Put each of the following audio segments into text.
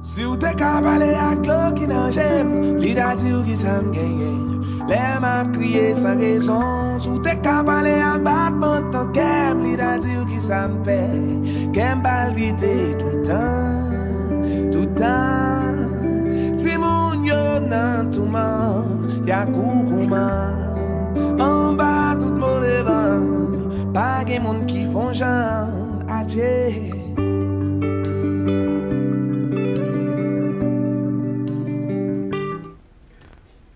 Si vous t'es cabalé à clo qui n'a j'aime, l'ida dire qui ça me gagne. Les m'a crié sans raison. Si vous t'es cabalé à battement tant qu'aime, l'ida dire qui ça me paie. Qu'aime palpiter tout le temps, tout le temps. Si mon yo nan tout man, y'a koukouma. En bas tout mauvais vent, pas de monde qui font genre, adieu.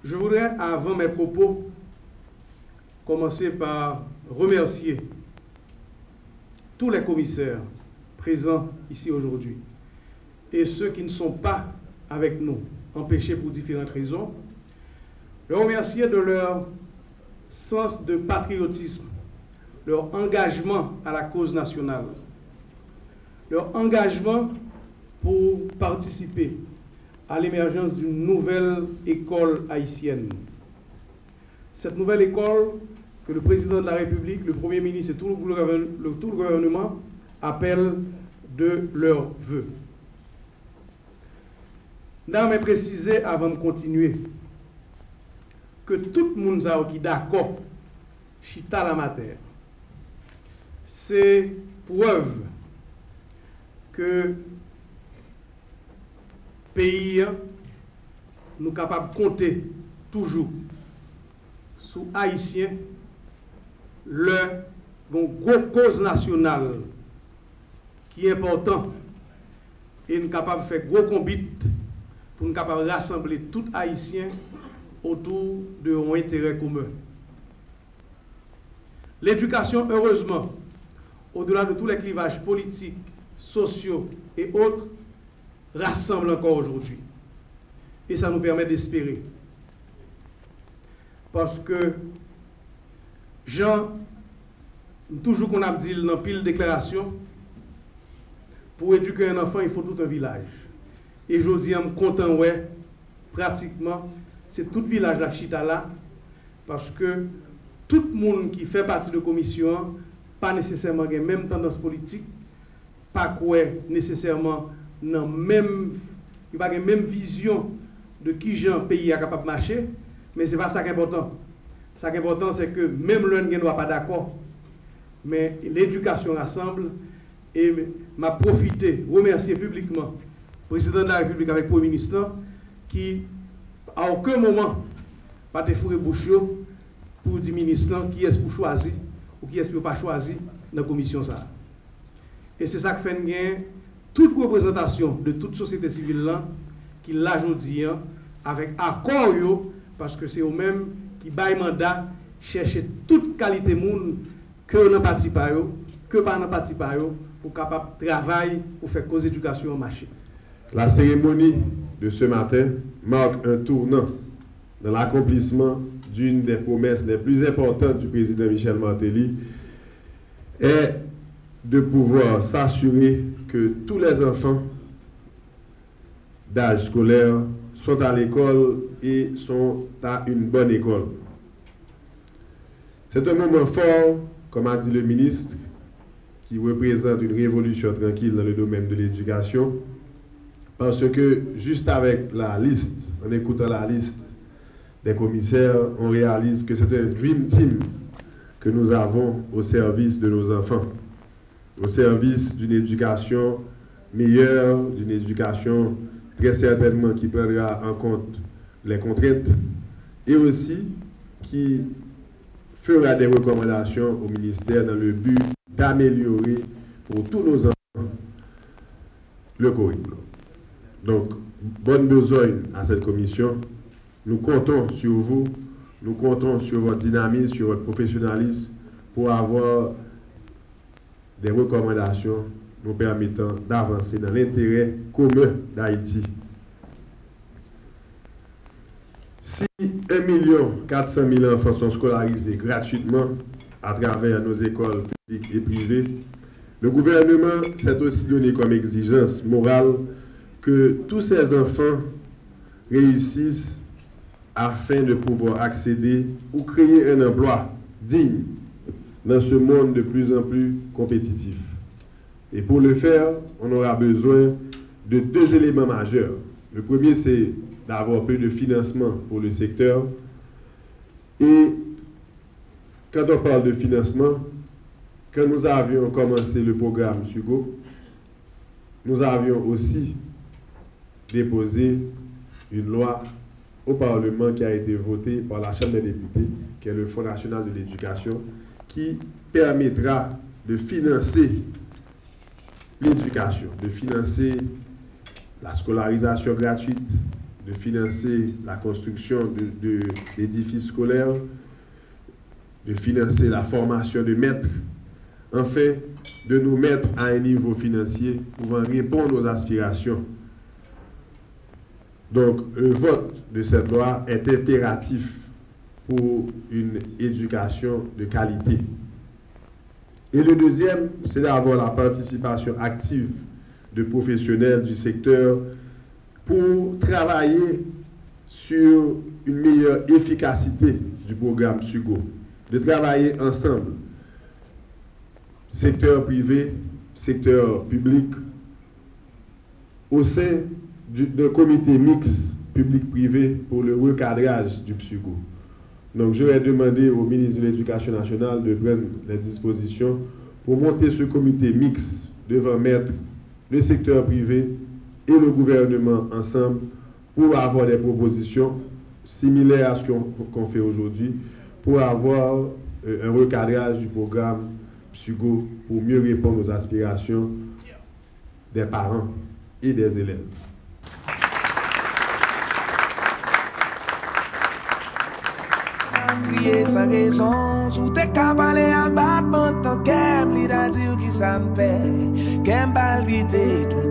Je voudrais, avant mes propos, commencer par remercier tous les commissaires présents ici aujourd'hui et ceux qui ne sont pas avec nous, empêchés pour différentes raisons. Les remercier de leur sens de patriotisme, leur engagement à la cause nationale, leur engagement pour participer à l'émergence d'une nouvelle école haïtienne. Cette nouvelle école que le président de la République, le Premier ministre et tout le gouvernement appellent de leur vœu. Je préciser avant de continuer que tout le monde qui est d'accord, chita la matière, c'est preuve que pays nous capables de compter toujours sous Haïtiens le gros cause nationale qui est important et nous capables de faire gros combit pour nous capables de rassembler tout Haïtiens autour d'un intérêt commun. L'éducation, heureusement, au-delà de tous les clivages politiques, sociaux et autres, rassemble encore aujourd'hui. Et ça nous permet d'espérer. Parce que, Jean, toujours qu'on a dit dans pile déclaration, pour éduquer un enfant, il faut tout un village. Et je dis, je suis content, ouais, pratiquement, c'est tout village là, chita là, parce que tout le monde qui fait partie de la commission, pas nécessairement la même tendance politique, pas quoi nécessairement non même il pas la même vision de qui genre pays est capable de marcher, mais c'est pas ça qui est important. Ça qui est important, c'est que même l'un ne doit pas d'accord, mais l'éducation rassemble. Et m'a profité, remercier publiquement le président de la République avec le Premier ministre qui à aucun moment pas te fourrer bouche pour dire ministre qui est pour choisir ou qui est pour pas choisir dans la commission ça. Et c'est ça qui fait gain toute représentation de toute société civile là qui l'a aujourd'hui avec accord yo, parce que c'est eux-mêmes qui baillent mandat chercher toute qualité monde que dans parti pas yo, que pas dans parti pas yo pour capable travailler pour faire cause éducation au marché. La cérémonie de ce matin marque un tournant dans l'accomplissement d'une des promesses les plus importantes du président Michel Martelly, est de pouvoir s'assurer que tous les enfants d'âge scolaire sont à l'école et sont à une bonne école. C'est un moment fort, comme a dit le ministre, qui représente une révolution tranquille dans le domaine de l'éducation, parce que juste avec la liste, en écoutant la liste des commissaires, on réalise que c'est un dream team que nous avons au service de nos enfants, au service d'une éducation meilleure, d'une éducation très certainement qui prendra en compte les contraintes et aussi qui fera des recommandations au ministère dans le but d'améliorer pour tous nos enfants le curriculum. Donc, bonne besogne à cette commission. Nous comptons sur vous, nous comptons sur votre dynamisme, sur votre professionnalisme pour avoir des recommandations nous permettant d'avancer dans l'intérêt commun d'Haïti. Si 1 400 000 enfants sont scolarisés gratuitement à travers nos écoles publiques et privées, le gouvernement s'est aussi donné comme exigence morale que tous ces enfants réussissent afin de pouvoir accéder ou créer un emploi digne dans ce monde de plus en plus compétitif. Et pour le faire, on aura besoin de deux éléments majeurs. Le premier, c'est d'avoir peu de financement pour le secteur. Et quand on parle de financement, quand nous avions commencé le programme SUGO, nous avions aussi déposé une loi au Parlement qui a été votée par la Chambre des députés, qui est le Fonds national de l'éducation, qui permettra de financer l'éducation, de financer la scolarisation gratuite, de financer la construction d'édifices scolaires, de financer la formation de maîtres, enfin, de nous mettre à un niveau financier pouvant répondre aux aspirations. Donc, le vote de cette loi est impératif pour une éducation de qualité. Et le deuxième, c'est d'avoir la participation active de professionnels du secteur pour travailler sur une meilleure efficacité du programme SUGO, de travailler ensemble, secteur privé, secteur public, au sein d'un comité mixte public-privé pour le recadrage du SUGO. Donc, je vais demander au ministre de l'Éducation nationale de prendre les dispositions pour monter ce comité mixte devant mettre le secteur privé et le gouvernement ensemble pour avoir des propositions similaires à ce qu'on fait aujourd'hui, pour avoir un recadrage du programme SUGO pour mieux répondre aux aspirations des parents et des élèves. Crier sans raison, sous tes cabalets à battre, tant qu'aime, l'idée dire qui ça me paie, qu'aime palpiter, tout